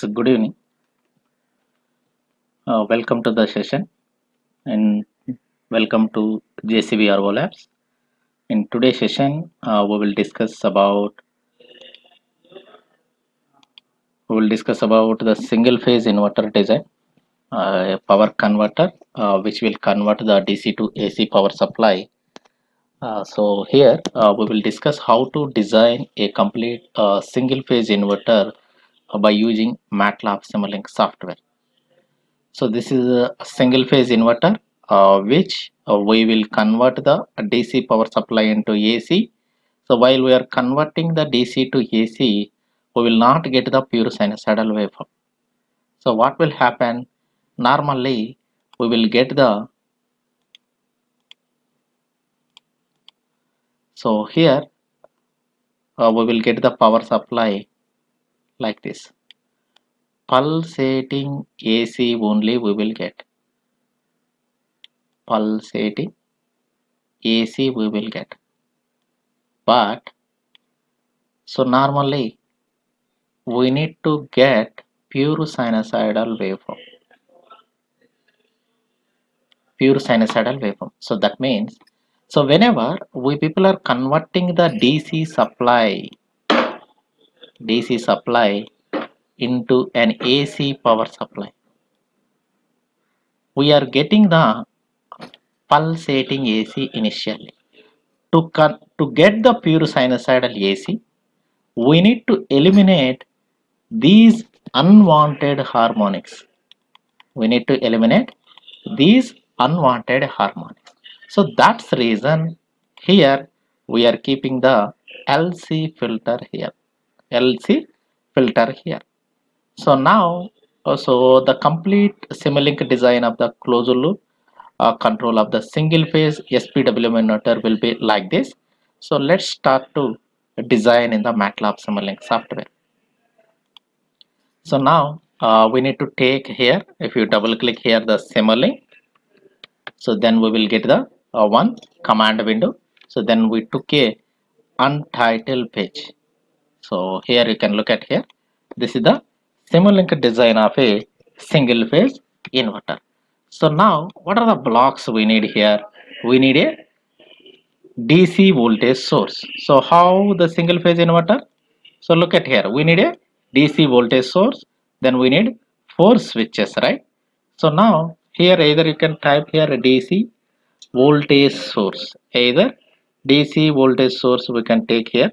Friends, good evening. Welcome to the session and welcome to JCB Arvo Labs. In today's session, we will discuss about the single phase inverter design, a power converter, which will convert the DC to AC power supply. So here we will discuss how to design a complete single phase inverter by using MATLAB Simulink software. So this is a single phase inverter which we will convert the DC power supply into AC. So while we are converting the DC to AC, we will not get the pure sinusoidal waveform. So what will happen? Normally we will get the so here we will get the power supply like this. Pulsating AC only we will get. Pulsating AC we will get. But so normally we need to get pure sinusoidal waveform. So that means, so whenever we people are converting the DC supply into an AC power supply, we are getting the pulsating AC initially. To get the pure sinusoidal AC, we need to eliminate these unwanted harmonics. We need to eliminate these unwanted harmonics. So that's the reason here we are keeping the LC filter here. LC filter here. So now, so the complete Simulink design of the closed loop control of the single phase SPWM inverter will be like this. So let's start to design in the MATLAB Simulink software. So now we need to take here, if you double click here the Simulink, so then we will get the one command window. So then we took a untitled page. So here you can look at here. This is the Simulink design of a single phase inverter. So now what are the blocks we need here? We need a DC voltage source. So how the single phase inverter? So look at here. We need a DC voltage source. Then we need 4 switches, right? So now here either you can type here a DC voltage source. Either DC voltage source we can take here.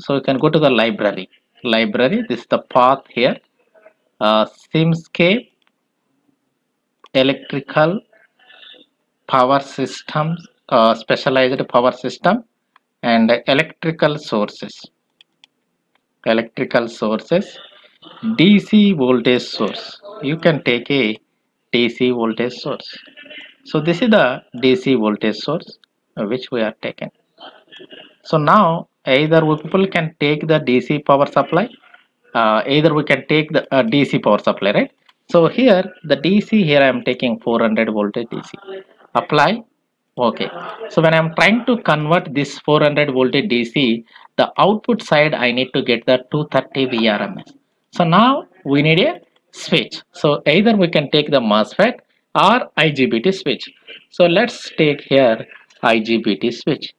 So you can go to the library. This is the path here. Simscape electrical power systems, specialized power system, and electrical sources. DC voltage source. You can take a DC voltage source. So this is the DC voltage source which we are taking. So now either we people can take the DC power supply, either we can take the DC power supply, right? So here the DC, here I am taking 400 voltage DC. Apply. Okay. So when I am trying to convert this 400 voltage DC, the output side I need to get the 230 VRMS. So now we need a switch. So either we can take the MOSFET or IGBT switch. So let's take here IGBT switch.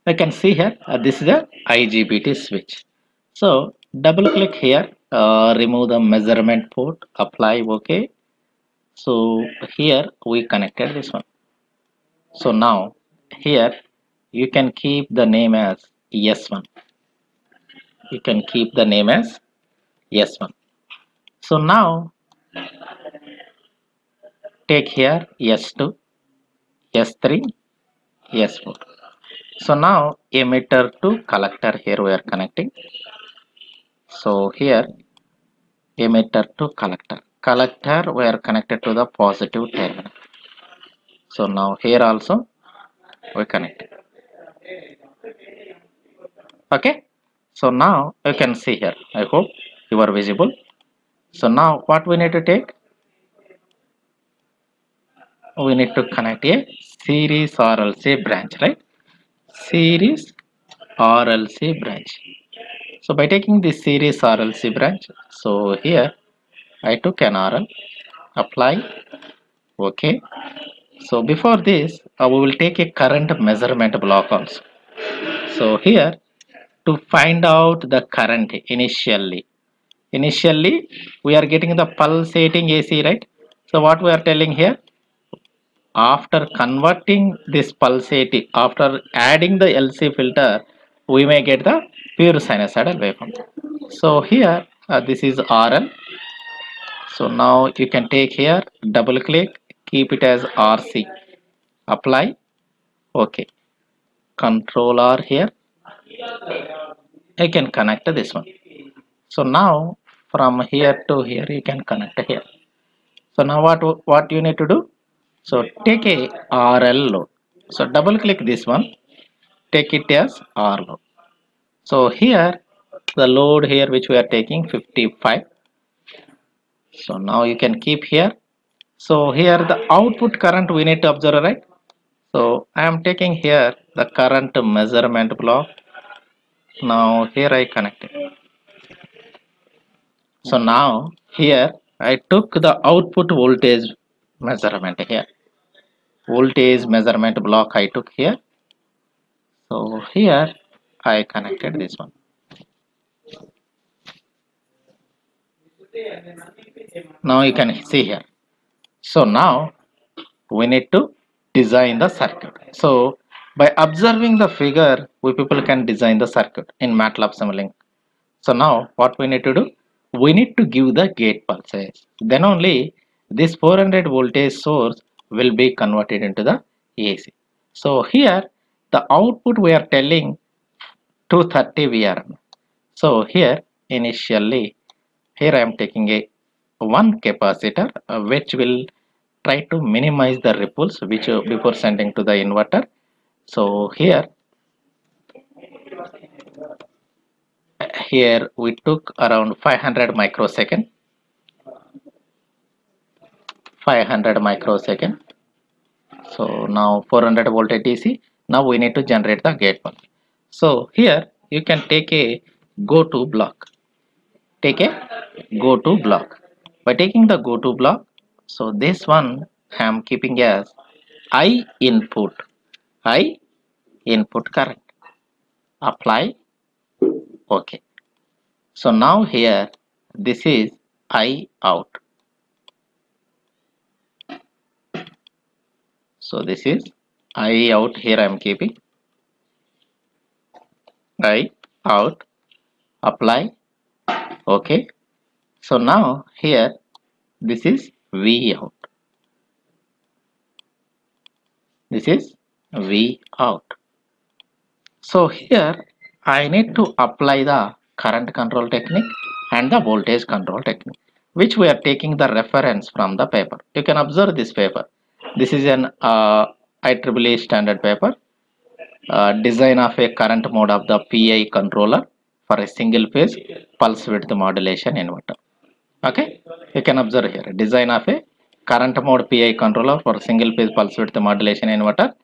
I can see here this is a IGBT switch. So double click here, remove the measurement port, apply. Okay. So here we connected this one. So now here you can keep the name as S1. You can keep the name as S1. So now take here S2, S3, S4. So now emitter to collector here we are connecting. So here emitter to collector. Collector we are connected to the positive terminal. So now here also we connect. Okay. So now you can see here. I hope you are visible. So now what we need to take? We need to connect a series RLC branch, right? Series RLC branch. So by taking this series RLC branch, so here I took an RL, apply, okay. So before this, we will take a current measurement block also. So here, to find out the current initially we are getting the pulsating AC, right? So what we are telling here, after converting this pulsating, after adding the LC filter, we may get the pure sinusoidal waveform. So here this is RL. So now you can take here, double click, keep it as RC, apply, okay, control R here, I can connect this one. So now from here to here you can connect here. So now what you need to do, so take a RL load, so double click this one, take it as R load. So here the load here which we are taking 55. So now you can keep here. So here the output current we need to observe, right? So I am taking here the current measurement block. Now here I connect it. So now here I took the output voltage measurement here. Voltage measurement block I took here. So here I connected this one. Now you can see here. So now we need to design the circuit. So by observing the figure, we people can design the circuit in MATLAB Simulink. So now what we need to do, we need to give the gate pulses. Then only this 400 voltage source will be converted into the AC. So here the output we are telling 230 VRM. So here initially here I am taking a one capacitor which will try to minimize the ripples which before sending to the inverter. So here we took around 500 microsecond. So now 400 volt DC. Now we need to generate the gate pulse. So here you can take a go to block. Take a go to block. By taking the go to block, so this one I am keeping as I input current. Apply. Okay. So now here this is I out. So this is I out, here I am keeping I out, apply, okay. So now here this is V out, this is V out. So here I need to apply the current control technique and the voltage control technique, which we are taking the reference from the paper. You can observe this paper. This is an IEEE standard paper. Design of a current mode of the PI controller for a single phase pulse width modulation inverter. Okay, you can observe here design of a current mode PI controller for single phase pulse width modulation inverter.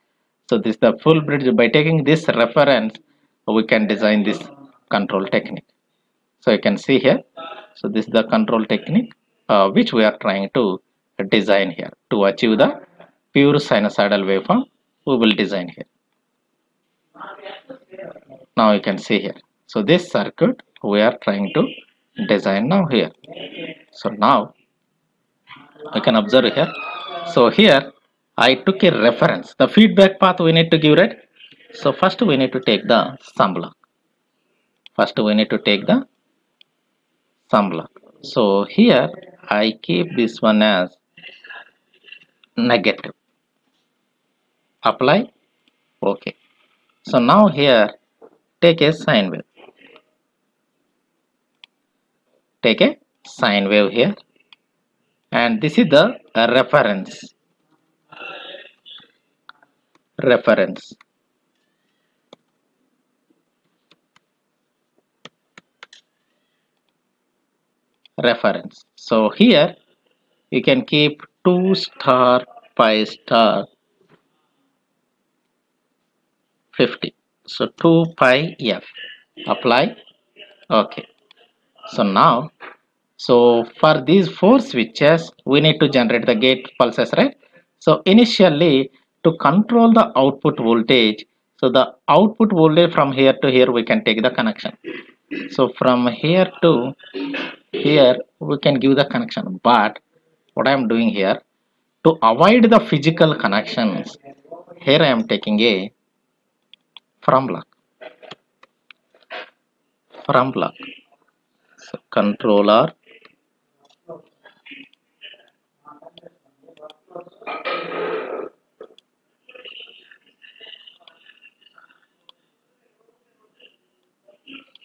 So this is the full bridge. By taking this reference, we can design this control technique. So you can see here. So this is the control technique which we are trying to design here to achieve the pure sinusoidal waveform. We will design here. Now you can see here. So this circuit we are trying to design now here. So now I can observe here. So here I took a reference. The feedback path we need to give, right? So first we need to take the sum block. So here I keep this one as negative. Apply. Okay. So now here take a sine wave. Take a sine wave here. And this is the reference. So here you can keep 2 star pi star 50. So 2 pi f. Apply. Okay, so now, so for these four switches we need to generate the gate pulses, right? So initially, to control the output voltage, so the output voltage from here to here we can take the connection. So from here to here we can give the connection, but what I am doing here, to avoid the physical connections, here I am taking a from block. So controller,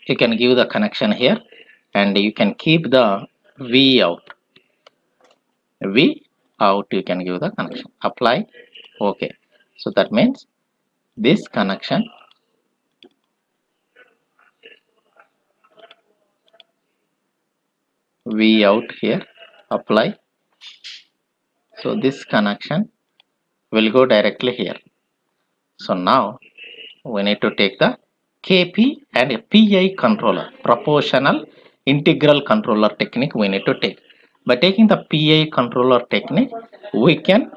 you can give the connection here, and you can keep the V out. V out, you can give the connection. Apply. Okay. So that means this connection, V out here. Apply. So this connection will go directly here. So now we need to take the KP and a PI controller, proportional integral controller technique we need to take. By taking the PI controller technique, we can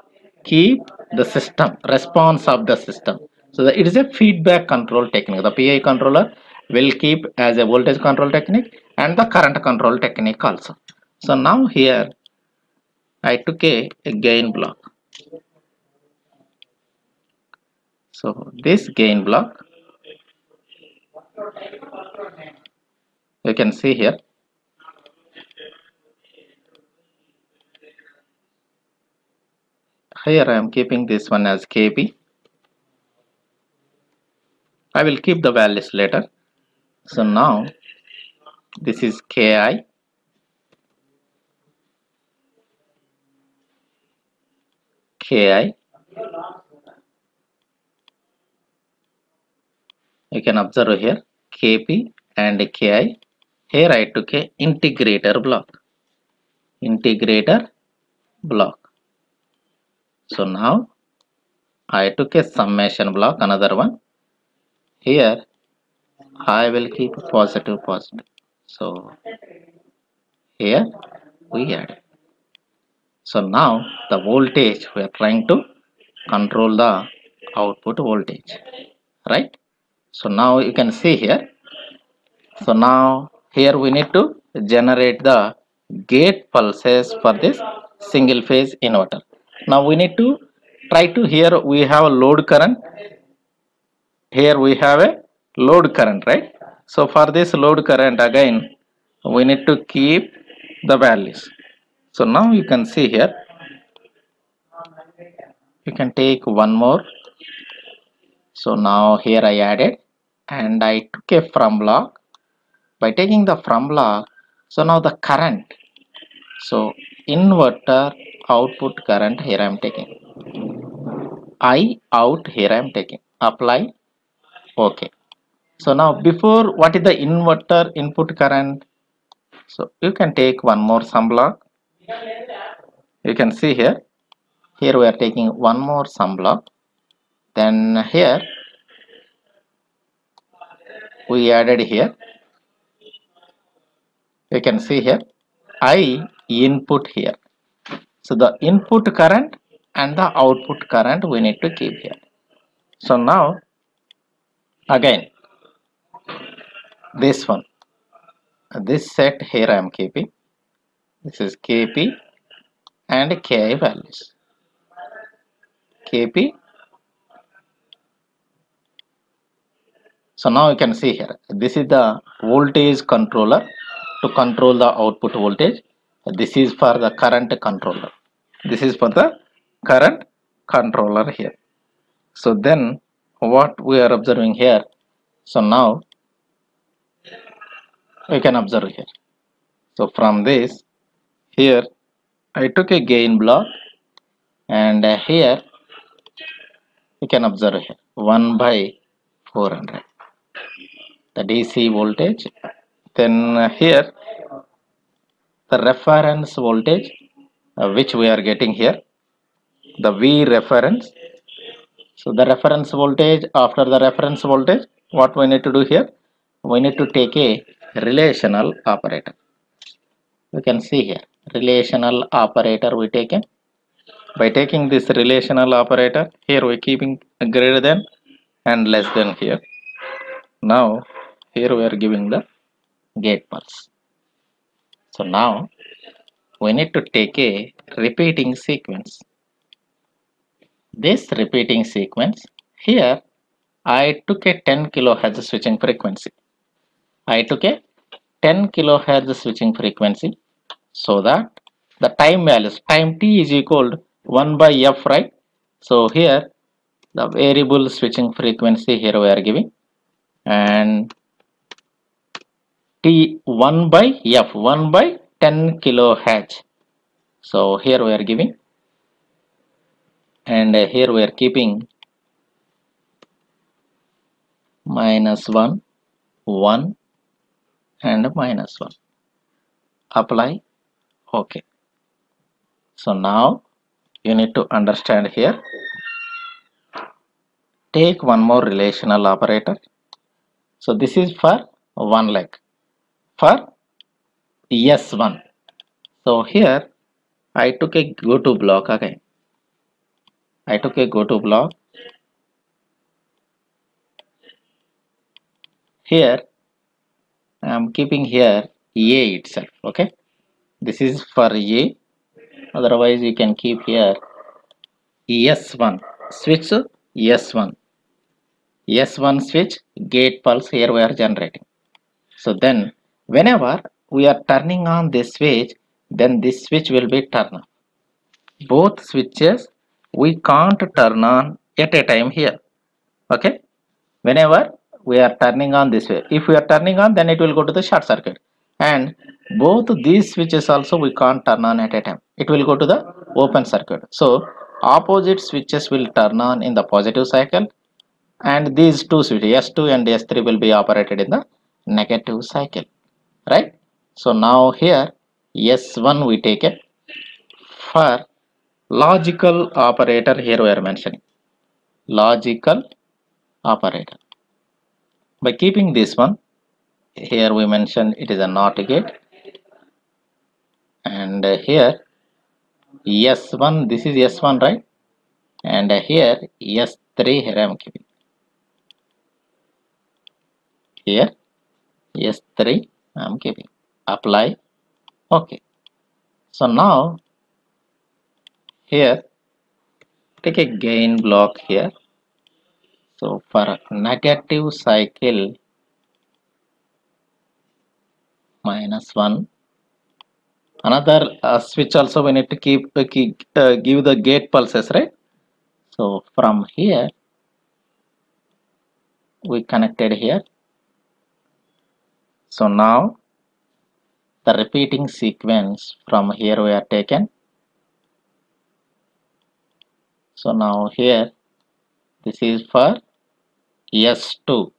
keep the system, response of the system. So it is a feedback control technique. The PI controller will keep as a voltage control technique and the current control technique also. So now here I took a gain block. So this gain block, you can see here, here I am keeping this one as KB. I will keep the values later. So now this is KI, KI. You can observe here KP and KI. Here I took a integrator block. Integrator block. So now I took a summation block, another one. Here I will keep positive, positive. So here we add. So now the voltage, we are trying to control the output voltage, right? So now you can see here. So now here we need to generate the gate pulses for this single phase inverter. Now we need to try to, here we have a load current. Here we have a load current, right? So for this load current, again we need to keep the values. So now you can see here, you can take one more. So now here I added and I took a from block. By taking the from block, so now the current, so inverter output current, here I am taking, I out, here I am taking, apply. Okay. So now before, what is the inverter input current? So you can take one more sum block. You can see here, here we are taking one more sum block. Then here we added here, you can see here I input here. So the input current and the output current we need to keep here. So now again this one, this set here I am keeping. This is KP and KI values. KP. So now you can see here, this is the voltage controller to control the output voltage. This is for the current controller. This is for the current controller here. So then what we are observing here, so now we can observe here. So from this, here I took a gain block, and here you can observe here 1 by 400 the DC voltage. Then here the reference voltage which we are getting here, the V reference. So the reference voltage, after the reference voltage, what we need to do here, we need to take a relational operator. You can see here relational operator we taken. By taking this relational operator, here we keeping greater than and less than here. Now here we are giving the gate pulse. So now we need to take a repeating sequence. This repeating sequence, here I took a 10 kilohertz switching frequency. I took a 10 kilohertz switching frequency, so that the time values, time t is equal to 1 by f, right? So here the variable switching frequency here we are giving, and t 1 by f, 1 by 10 kilohertz. So here we are giving, and here we are keeping -1, 1 and -1. Apply. Okay. So now you need to understand here. Take one more relational operator. So this is for one leg. For S1. So here I took a go to block again. I took a go to block. Here I am keeping here A itself. Okay. This is for A. Otherwise you can keep here S1. Switch S1. S1 switch gate pulse here we are generating. So then whenever we are turning on this switch, then this switch will be turned on. Both switches we can't turn on at a time here. Okay. Whenever we are turning on this way, if we are turning on, then it will go to the short circuit, and both these switches also we can't turn on at a time. It will go to the open circuit. So opposite switches will turn on in the positive cycle, and these two switches S2 and S3 will be operated in the negative cycle, right? So now here S1 we take it. For logical operator, here we are mentioning logical operator. By keeping this one, here we mentioned it is a NOT gate, and here S1, this is S1, right? And here S3, here I am keeping. Here S3 I am keeping. Apply. Okay. So now here take a gain block here. So for negative cycle -1. Another switch also we need to give the gate pulses, right? So from here we connected here. So now the repeating sequence from here we are taken. So now here this is for S2.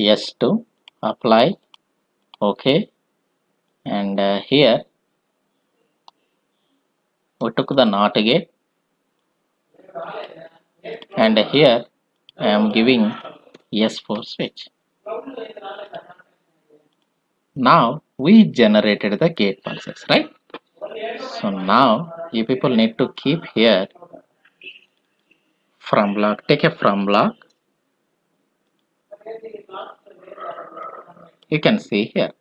S2, apply. Okay. And here we took the NOT gate, and here I am giving S4 switch. Now we generated the gate pulses, right? So now you people need to keep here from block. Take a from block. You can see here.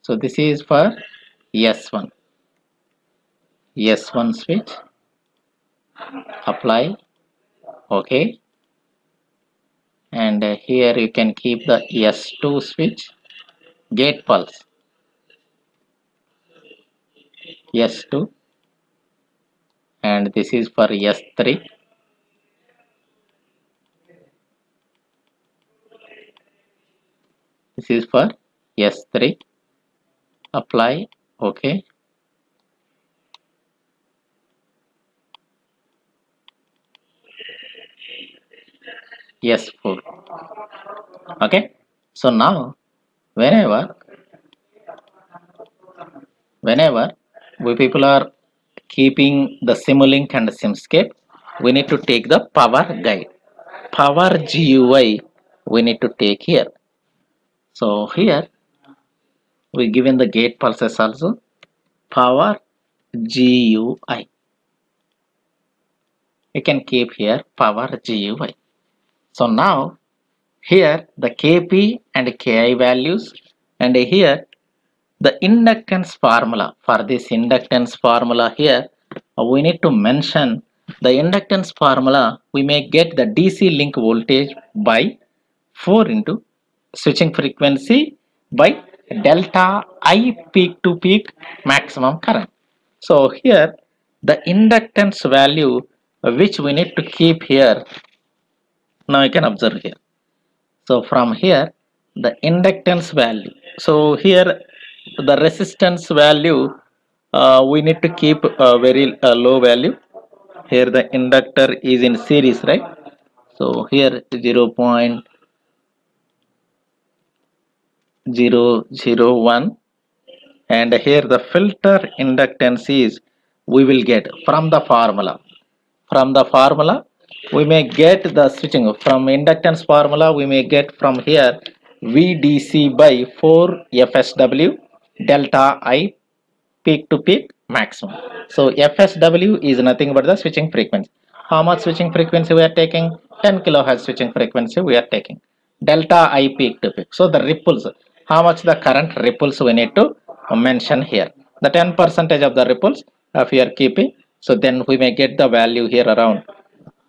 So this is for S1. S1 switch. Apply. Okay. And here you can keep the S2 switch. Gate pulse. S2. And this is for S3. This is for S3. Apply. Okay. S4. Okay. So now whenever we people are keeping the Simulink and Simscape, we need to take the power guide. power GUI we need to take here. So here we given the gate pulses also, power GUI. You can keep here power GUI. So now here the KP and KI values, and here the inductance formula. For this inductance formula here, we need to mention the inductance formula. We may get the DC link voltage by 4 into switching frequency by delta I peak to peak maximum current. So here the inductance value which we need to keep here. Now you can observe here. So from here the inductance value. So here the resistance value we need to keep a very low value. Here the inductor is in series, right? So here 0.001, and here the filter inductance is we will get from the formula. From the formula we may get the switching from inductance formula. We may get from here VDC by 4 FSW delta I peak to peak maximum. So FSW is nothing but the switching frequency. How much switching frequency we are taking? 10 kilohertz switching frequency we are taking. Delta I peak to peak. So the ripples, how much the current ripples we need to mention here. The 10% of the ripples if we are keeping. So then we may get the value here around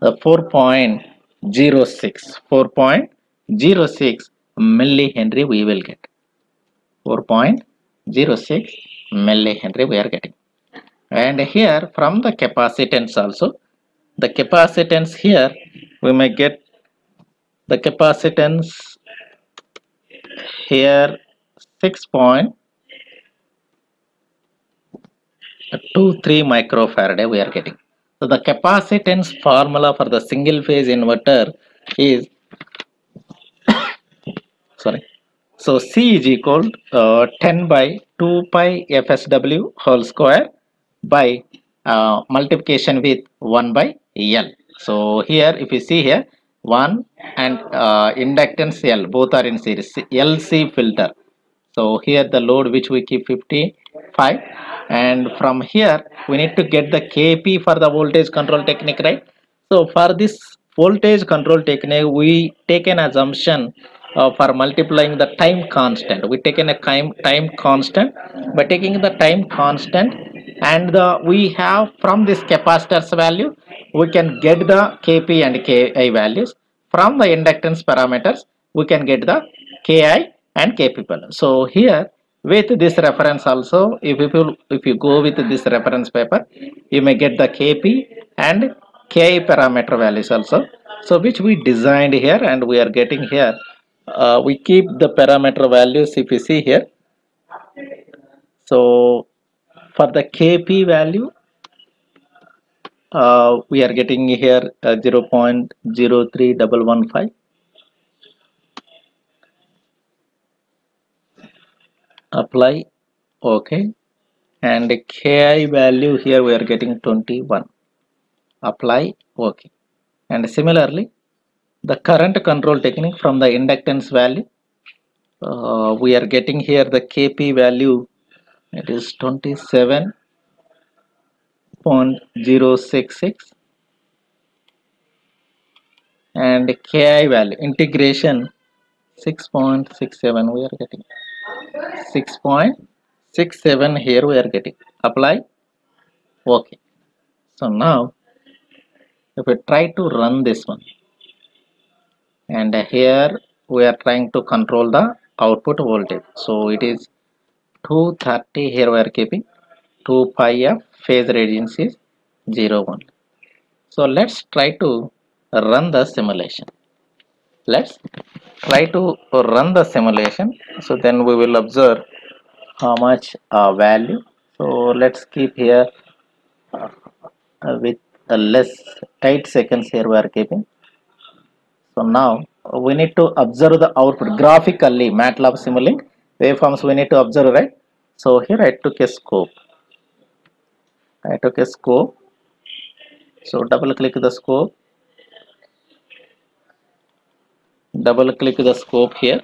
4.06. 4.06 millihenry we will get. 4.06 millihenry we are getting. And here from the capacitance also, the capacitance here we may get the capacitance here 6.23 microfarad we are getting. So the capacitance formula for the single phase inverter is sorry. So C is equal 10 by 2 pi FSW whole square by multiplication with 1 by L. So here if you see here 1 and inductance L both are in series, LC filter. So here the load which we keep 55, and from here we need to get the KP for the voltage control technique, right? So for this voltage control technique we take an assumption for multiplying the time constant. We take in a time constant. By taking the time constant and we have from this capacitor's value we can get the KP and KI values. From the inductance parameters we can get the KI and KP value. So here with this reference also, if you go with this reference paper, you may get the KP and KI parameter values also. So which we designed here and we are getting here. We keep the parameter values if you see here. So for the KP value we are getting here 0.03115. Apply, okay, and KI value here we are getting 21. Apply, okay, and similarly the current control technique from the inductance value we are getting here the KP value, it is 27.066, and KI value integration 6.67 we are getting 6.67 here we are getting. Apply, okay. So now if we try to run this one, and here we are trying to control the output voltage, so it is 230 here we are keeping 2 pi f phase radiance is 0.1. So let's try to run the simulation. Let's try to run the simulation. So then we will observe how much value. So let's keep here with less 8 seconds here we are keeping. So now we need to observe the output graphically. MATLAB Simulink waveforms we need to observe, right? So here I took a scope. So double click the scope. double click the scope here,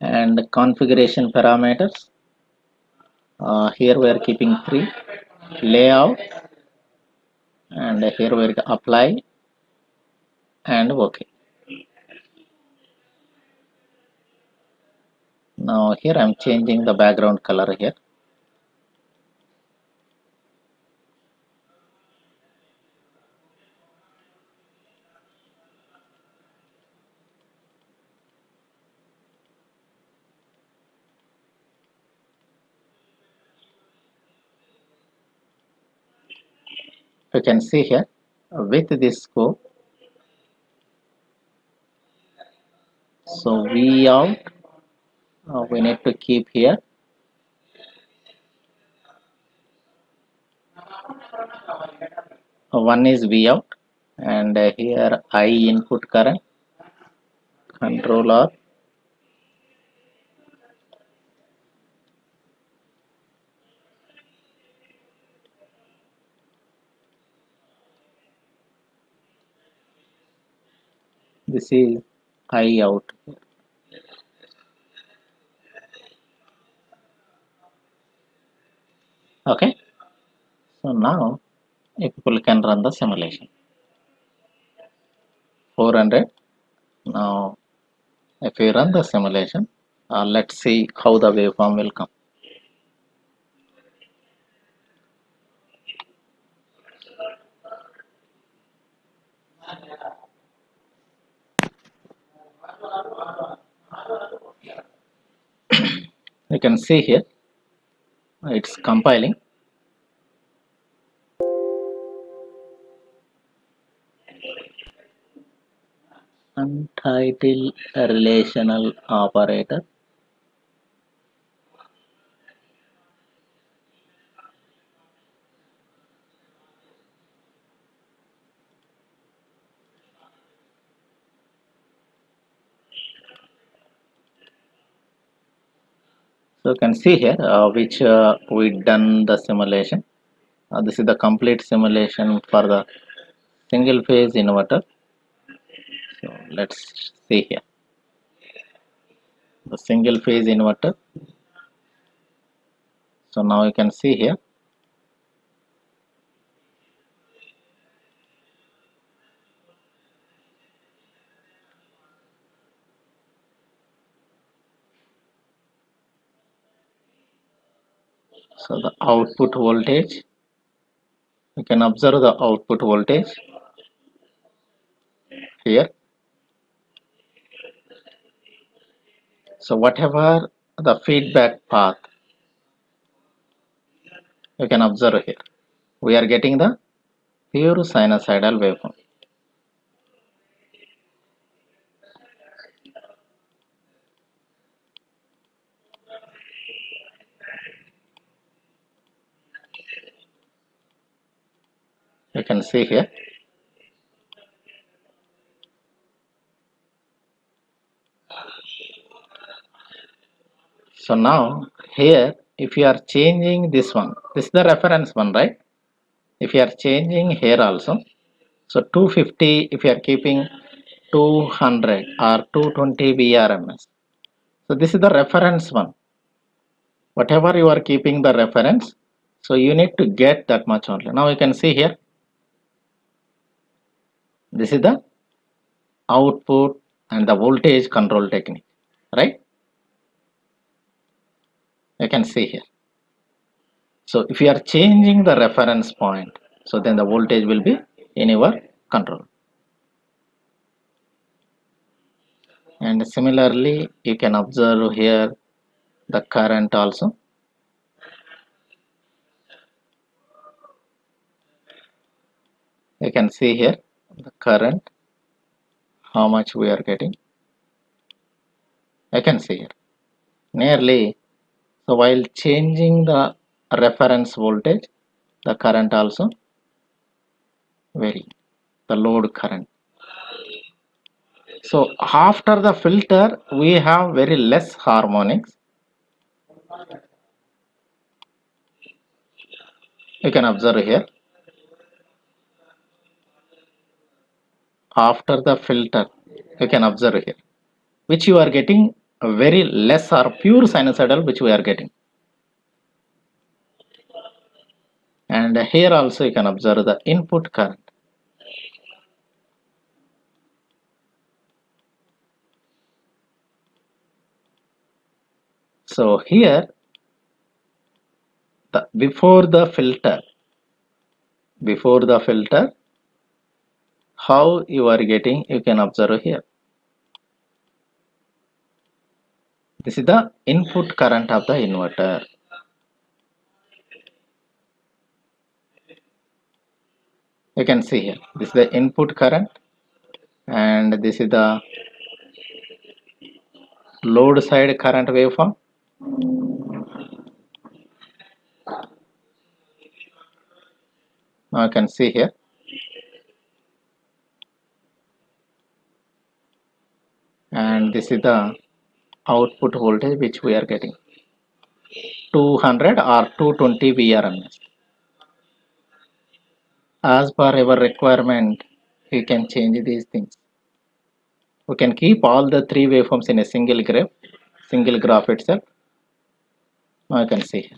and configuration parameters. Here we are keeping 3, layout, and here we are apply and OK. Now here I am changing the background color here. You can see here with this scope. So V out, we need to keep here. One is V out, and here I input current, Control R. This is I out. Okay. So now if people can run the simulation. 400. Now if we run the simulation, let's see how the waveform will come. You can see here it's compiling. Untitled relational operator. So you can see here which we done the simulation. This is the complete simulation for the single phase inverter. So let's see here the single phase inverter. So now you can see here so the output voltage, you can observe the output voltage here. So whatever the feedback path, you can observe here, we are getting the pure sinusoidal waveform. You can see here. So now here if you are changing this one, this is the reference one, right? If you are changing here also, so 250 if you are keeping 200 or 220 VRMS. So this is the reference one. Whatever you are keeping the reference, so you need to get that much only. Now you can see here, this is the output and the voltage control technique, right? You can see here. So if you are changing the reference point, so then the voltage will be in your control. And similarly, you can observe here the current also. You can see here the current, how much we are getting. I can see here nearly. So while changing the reference voltage, the current also vary, the load current. So after the filter, we have very less harmonics. You can observe here. after the filter, you can observe here, which you are getting a very less or pure sinusoidal, which we are getting. And here also you can observe the input current. So here, before the filter, how you are getting, you can observe here. This is the input current of the inverter. You can see here, this is the input current, and this is the load side current waveform. Now you can see here, and this is the output voltage which we are getting, 200 or 220 VRMS. As per our requirement, you can change these things. We can keep all the three waveforms in a single graph itself. Now you can see here.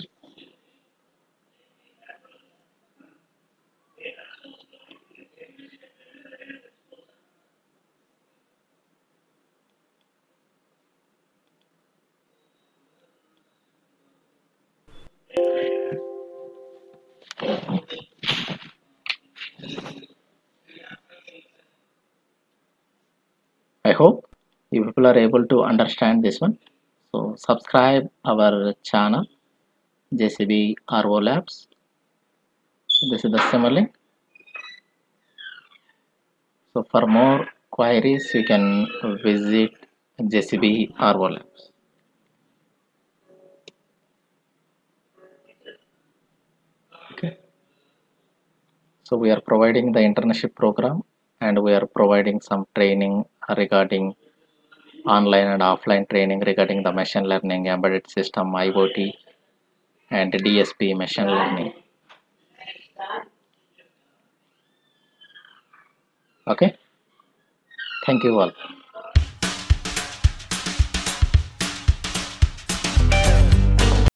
I hope you people are able to understand this one. So subscribe our channel JCB RO Labs. This is the Simulink. So for more queries, you can visit JCB RO Labs. Okay. So we are providing the internship program, and we are providing some training regarding online and offline training regarding the machine learning, embedded system, IoT, and DSP machine learning. Okay. Thank you all.